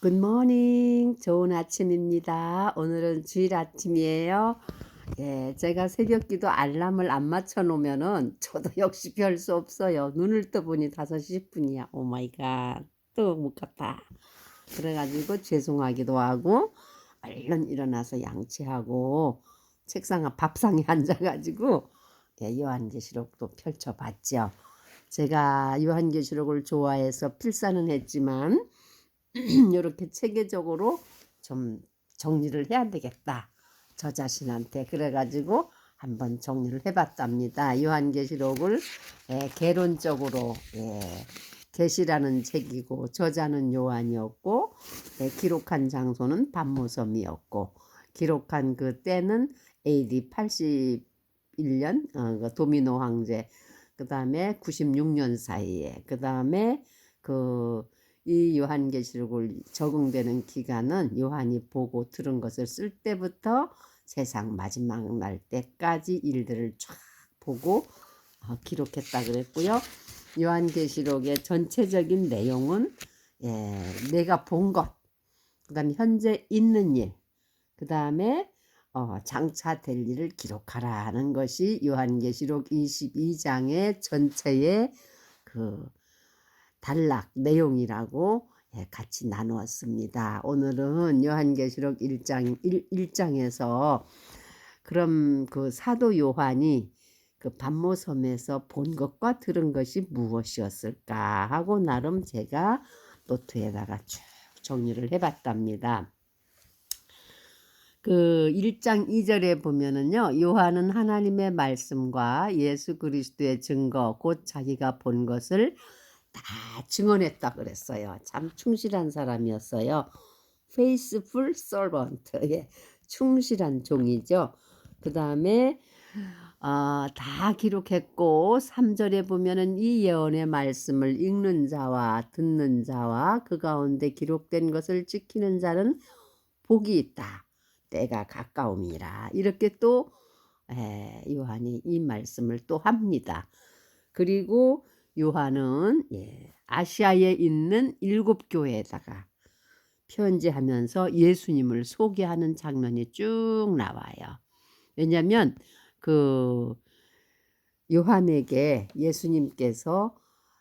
굿모닝. 좋은 아침입니다. 오늘은 주일 아침이에요. 예, 제가 새벽 기도 알람을 안 맞춰 놓으면은 저도 역시 별 수 없어요. 눈을 떠보니 5시 10분이야. 오 마이 갓. 또 못 갔다. 그래가지고 죄송하기도 하고 얼른 일어나서 양치하고 책상 앞 밥상에 앉아가지고 요한계시록도 펼쳐봤죠. 제가 요한계시록을 좋아해서 필사는 했지만 이렇게 체계적으로 좀 정리를 해야 되겠다. 저 자신한테. 그래가지고 한번 정리를 해봤답니다. 요한계시록을 개론적으로 계시라는 책이고 저자는 요한이었고 기록한 장소는 반모섬이었고 기록한 그 때는 AD 81년 그 도미노 황제 그 다음에 96년 사이에 그 다음에 이 요한계시록을 적응되는 기간은 요한이 보고 들은 것을 쓸 때부터 세상 마지막 날 때까지 일들을 쫙 보고 기록했다 그랬고요. 요한계시록의 전체적인 내용은 내가 본 것, 그 다음에 현재 있는 일, 그 다음에 장차 될 일을 기록하라 하는 것이 요한계시록 22장의 전체의 그 단락 내용이라고 같이 나누었습니다. 오늘은 요한계시록 1장에서 그럼 그 사도 요한이 그 반모섬에서 본 것과 들은 것이 무엇이었을까 하고 나름 제가 노트에다가 쭉 정리를 해봤답니다. 그 1장 2절에 보면은요, 요한은 하나님의 말씀과 예수 그리스도의 증거, 곧 자기가 본 것을 다 증언했다 그랬어요. 참 충실한 사람이었어요. faithful servant. 예, 충실한 종이죠. 그 다음에 다 기록했고 3절에 보면은 이 예언의 말씀을 읽는 자와 듣는 자와 그 가운데 기록된 것을 지키는 자는 복이 있다. 때가 가까움이라. 이렇게 또 요한이 이 말씀을 또 합니다. 그리고 요한은 아시아에 있는 7교회에다가 편지하면서 예수님을 소개하는 장면이 쭉 나와요. 왜냐하면 그 요한에게 예수님께서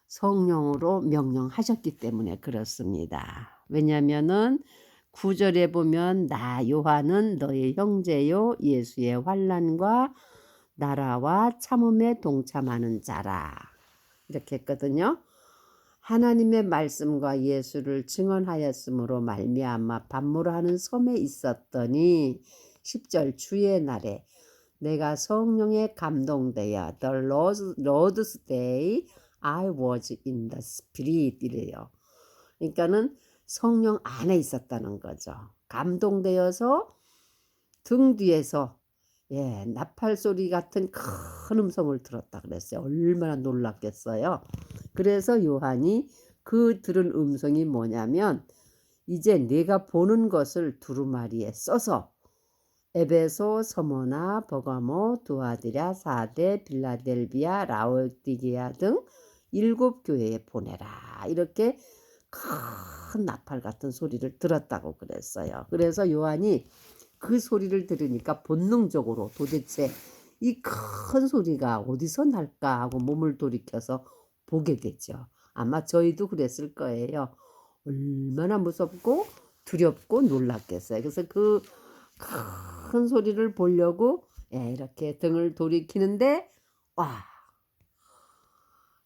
성령으로 명령하셨기 때문에 그렇습니다. 왜냐하면은 9절에 보면 나 요한은 너의 형제요 예수의 환난과 나라와 참음에 동참하는 자라 이렇게 했거든요. 하나님의 말씀과 예수를 증언하였으므로 말미암아 반모하는 섬에 있었더니 10절 주의 날에 내가 성령에 감동되어 The Lord's day I was in the Spirit 이래요. 그러니까는 성령 안에 있었다는 거죠. 감동되어서 등 뒤에서 나팔 소리 같은 큰 음성을 들었다 그랬어요. 얼마나 놀랐겠어요. 그래서 요한이 그 들은 음성이 뭐냐면 이제 내가 보는 것을 두루마리에 써서 에베소, 서모나, 버가모, 두아디라, 사데, 빌라델비아, 라오디게아 등 7교회에 보내라. 이렇게 큰 나팔 같은 소리를 들었다고 그랬어요. 그래서 요한이 그 소리를 들으니까 본능적으로 도대체 이 큰 소리가 어디서 날까 하고 몸을 돌이켜서 보게 되죠. 아마 저희도 그랬을 거예요. 얼마나 무섭고 두렵고 놀랐겠어요. 그래서 그 큰 소리를 보려고 이렇게 등을 돌이키는데 와,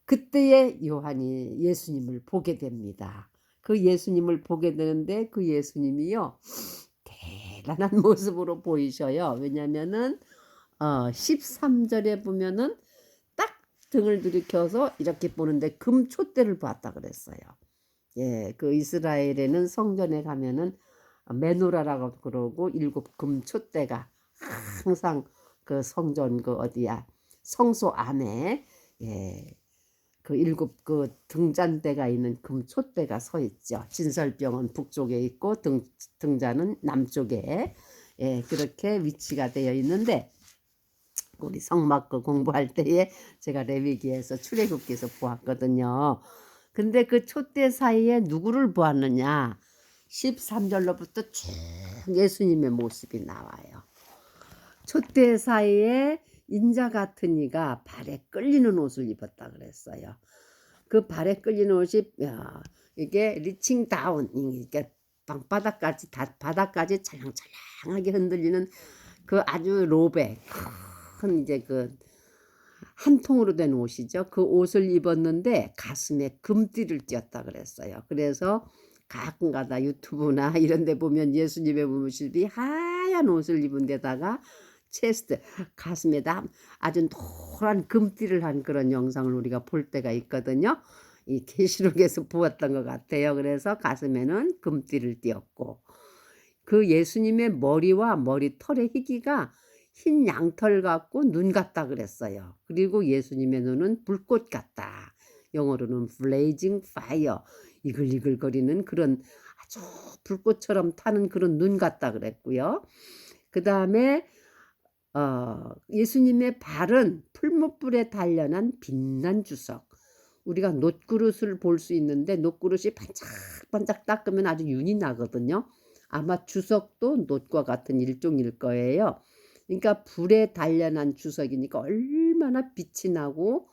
그때에 요한이 예수님을 보게 됩니다. 그 예수님을 보게 되는데 그 예수님이요 대단한 모습으로 보이셔요. 왜냐면은 13절에 보면은 딱 등을 들이켜서 이렇게 보는데 금촛대를 봤다 그랬어요. 그 이스라엘에는 성전에 가면은 메노라라고 그러고 7 금촛대가 항상 그 성전 그 어디야 성소 안에 그 7 그 등잔대가 있는 금촛대가 서 있죠. 진설병은 북쪽에 있고 등잔은 남쪽에 그렇게 위치가 되어 있는데 우리 성막그 공부할 때에 제가 레위기에서 출애굽기에서 보았거든요. 근데 그 촛대 사이에 누구를 보았느냐? 13절로부터 쭉 예수님의 모습이 나와요. 촛대 사이에 인자 같은 이가 발에 끌리는 옷을 입었다 그랬어요. 그 발에 끌리는 옷이 이게 리칭 다운, 이게 방바닥까지 바닥까지 찰랑찰랑하게 흔들리는 그 아주 로베 큰 이제 그 한 통으로 된 옷이죠. 그 옷을 입었는데 가슴에 금띠를 띄었다 그랬어요. 그래서 가끔가다 유튜브나 이런 데 보면 예수님의 모습이 하얀 옷을 입은 데다가 체스트, 가슴에다 아주 노란 금띠를 한 그런 영상을 우리가 볼 때가 있거든요. 이 계시록에서 보았던 것 같아요. 그래서 가슴에는 금띠를 띄었고, 그 예수님의 머리와 머리털의 희기가 흰 양털 같고 눈 같다 그랬어요. 그리고 예수님의 눈은 불꽃 같다. 영어로는 blazing fire, 이글이글거리는 그런 아주 불꽃처럼 타는 그런 눈 같다 그랬고요. 그 다음에 예수님의 발은 풀무불에 단련한 빛난 주석. 우리가 놋그릇을 볼 수 있는데 놋그릇이 반짝반짝 닦으면 아주 윤이 나거든요. 아마 주석도 놋과 같은 일종일 거예요. 그러니까 불에 단련한 주석이니까 얼마나 빛이 나고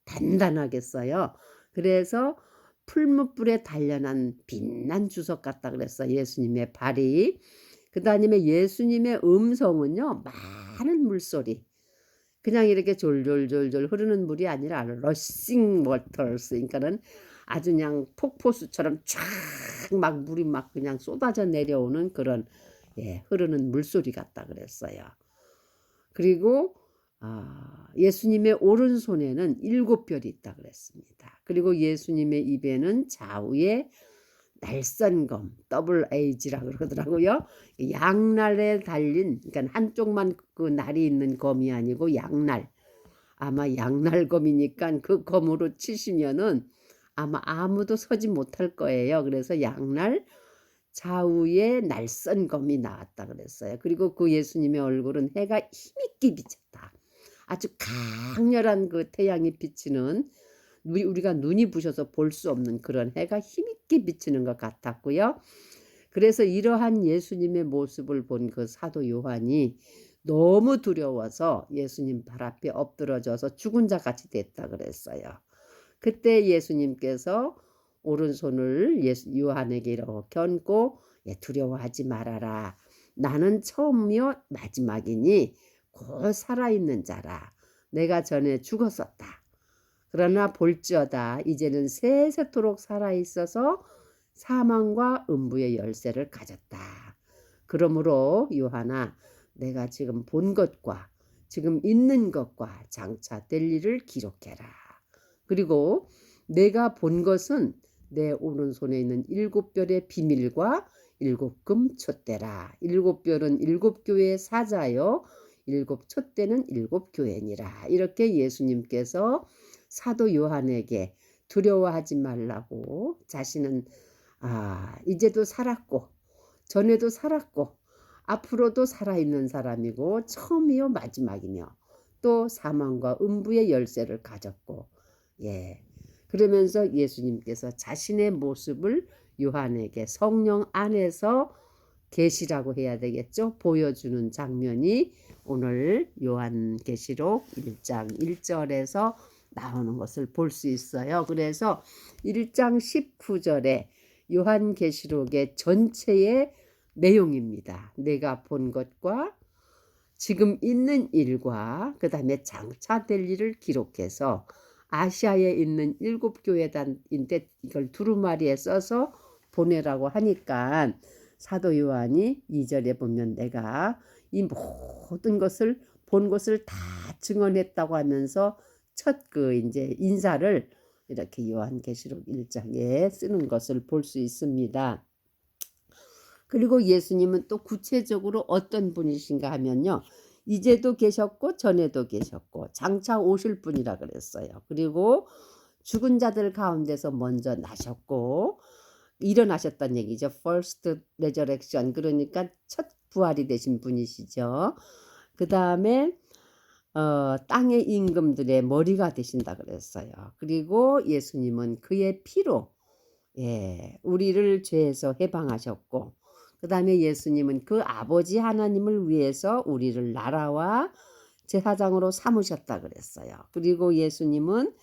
단단하겠어요. 그래서 풀무불에 단련한 빛난 주석 같다 그랬어요. 예수님의 발이. 그 다음에 예수님의 음성은요, 많은 물소리, 그냥 이렇게 졸졸졸졸 흐르는 물이 아니라 러싱 워터스, 그러니까는 아주 그냥 폭포수처럼 쫙 막 물이 막 그냥 쏟아져 내려오는 그런 흐르는 물소리 같다 그랬어요. 그리고 예수님의 오른손에는 7별이 있다 그랬습니다. 그리고 예수님의 입에는 좌우에 날선검, 더블 H라고 그러더라고요. 양날에 달린, 그러니까 한쪽만 그 날이 있는 검이 아니고 양날. 아마 양날검이니까 그 검으로 치시면은 아마 아무도 서지 못할 거예요. 그래서 양날 좌우에 날선검이 나왔다 그랬어요. 그리고 그 예수님의 얼굴은 해가 힘있게 비쳤다. 아주 강렬한 그 태양이 비치는, 우리가 눈이 부셔서 볼 수 없는 그런 해가 힘있게 비치는 것 같았고요. 그래서 이러한 예수님의 모습을 본 그 사도 요한이 너무 두려워서 예수님 발 앞에 엎드러져서 죽은 자 같이 됐다 그랬어요. 그때 예수님께서 오른손을 요한에게 이렇게 얹고 두려워하지 말아라. 나는 처음이요 마지막이니 곧 살아있는 자라. 내가 전에 죽었었다. 그러나 볼지어다 이제는 세세토록 살아있어서 사망과 음부의 열쇠를 가졌다. 그러므로 요한아, 내가 지금 본 것과 지금 있는 것과 장차 될 일을 기록해라. 그리고 내가 본 것은 내 오른손에 있는 7별의 비밀과 7금 촛대라. 7별은 7교회의 사자요, 7촛대는 7교회니라. 이렇게 예수님께서 사도 요한에게 두려워하지 말라고, 자신은 이제도 살았고 전에도 살았고 앞으로도 살아있는 사람이고 처음이요 마지막이며 또 사망과 음부의 열쇠를 가졌고, 그러면서 예수님께서 자신의 모습을 요한에게 성령 안에서 계시라고 해야 되겠죠, 보여주는 장면이 오늘 요한계시록 1장 1절에서 나오는 것을 볼 수 있어요. 그래서 1장 19절에 요한계시록의 전체의 내용입니다. 내가 본 것과 지금 있는 일과 그 다음에 장차 될 일을 기록해서 아시아에 있는 7교회단인데 이걸 두루마리에 써서 보내라고 하니까 사도 요한이 2절에 보면 내가 이 모든 것을 본 것을 다 증언했다고 하면서 첫 그 이제 인사를 이렇게 요한계시록 1장에 쓰는 것을 볼 수 있습니다. 그리고 예수님은 또 구체적으로 어떤 분이신가 하면요, 이제도 계셨고 전에도 계셨고 장차 오실 분이라 그랬어요. 그리고 죽은 자들 가운데서 먼저 나셨고 일어나셨다는 얘기죠. First resurrection, 그러니까 첫 부활이 되신 분이시죠. 그 다음에 땅의 임금들의 머리가 되신다 그랬어요. 그리고 예수님은 그의 피로 예, 우리를 죄에서 해방하셨고, 그 다음에 예수님은 그 아버지 하나님을 위해서 우리를 나라와 제사장으로 삼으셨다 그랬어요. 그리고 예수님은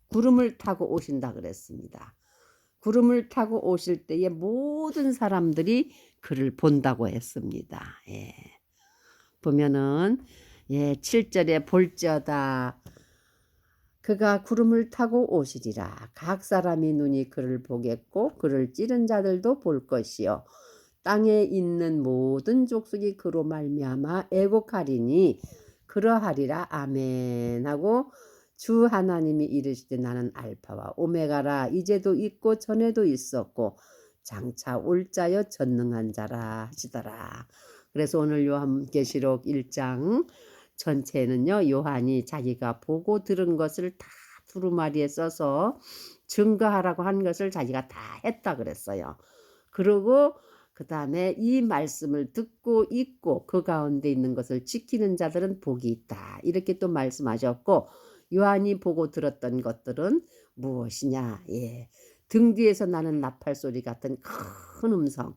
구름을 타고 오신다 그랬습니다. 구름을 타고 오실 때에 모든 사람들이 그를 본다고 했습니다. 예. 보면은 예, 7절에 볼지어다 그가 구름을 타고 오시리라. 각 사람이 눈이 그를 보겠고 그를 찌른 자들도 볼 것이요 땅에 있는 모든 족속이 그로 말미암아 애곡하리니 그러하리라. 아멘 하고 주 하나님이 이르시되 나는 알파와 오메가라. 이제도 있고 전에도 있었고 장차 올 자여 전능한 자라 하시더라. 그래서 오늘 요한계시록 1장 전체는요, 요한이 자기가 보고 들은 것을 다 두루마리에 써서 증거하라고 한 것을 자기가 다 했다 그랬어요. 그리고 그 다음에 이 말씀을 듣고 있고 그 가운데 있는 것을 지키는 자들은 복이 있다. 이렇게 또 말씀하셨고, 요한이 보고 들었던 것들은 무엇이냐? 예. 등 뒤에서 나는 나팔 소리 같은 큰 음성.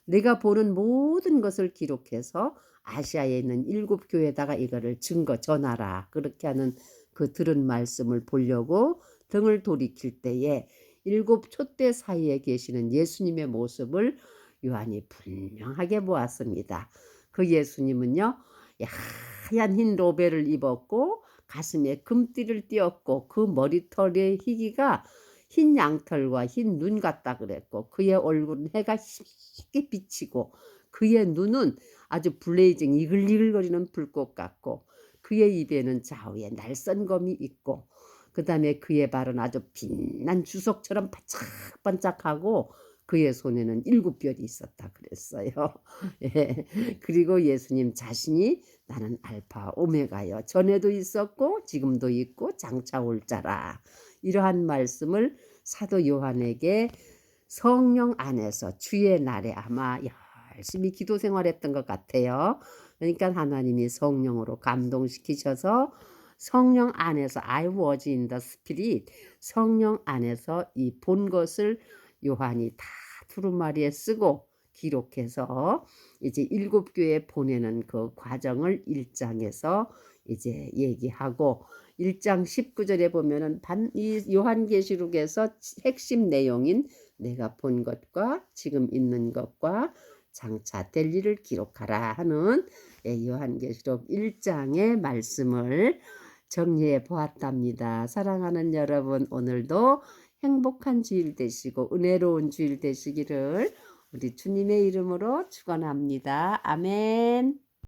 내가 보는 모든 것을 기록해서 아시아에 있는 7교회에다가 이거를 증거 전하라. 그렇게 하는 그 들은 말씀을 보려고 등을 돌이킬 때에 7촛대 사이에 계시는 예수님의 모습을 요한이 분명하게 보았습니다. 그 예수님은요, 하얀 흰 로베를 입었고 가슴에 금띠를 띄었고 그 머리털의 희기가 흰 양털과 흰 눈 같다 그랬고 그의 얼굴은 해가 흰게 비치고 그의 눈은 아주 블레이징 이글이글거리는 불꽃 같고 그의 입에는 좌우에 날선검이 있고 그 다음에 그의 발은 아주 빛난 주석처럼 반짝반짝하고 그의 손에는 7별이 있었다 그랬어요. 예. 그리고 예수님 자신이 나는 알파 오메가여 전에도 있었고 지금도 있고 장차 올 자라. 이러한 말씀을 사도 요한에게 성령 안에서 주의 날에 아마 열심히 기도 생활했던 것 같아요. 그러니까 하나님이 성령으로 감동시키셔서 성령 안에서 I was in the spirit 성령 안에서 이 본 것을 요한이 다 두루마리에 쓰고 기록해서 이제 7교회에 보내는 그 과정을 1장에서 이제 얘기하고 1장 19절에 보면은 이 요한계시록에서 핵심 내용인 내가 본 것과 지금 있는 것과 장차 될 일을 기록하라 하는 요한계시록 1장의 말씀을 정리해 보았답니다. 사랑하는 여러분, 오늘도 행복한 주일 되시고 은혜로운 주일 되시기를 우리 주님의 이름으로 축원합니다. 아멘.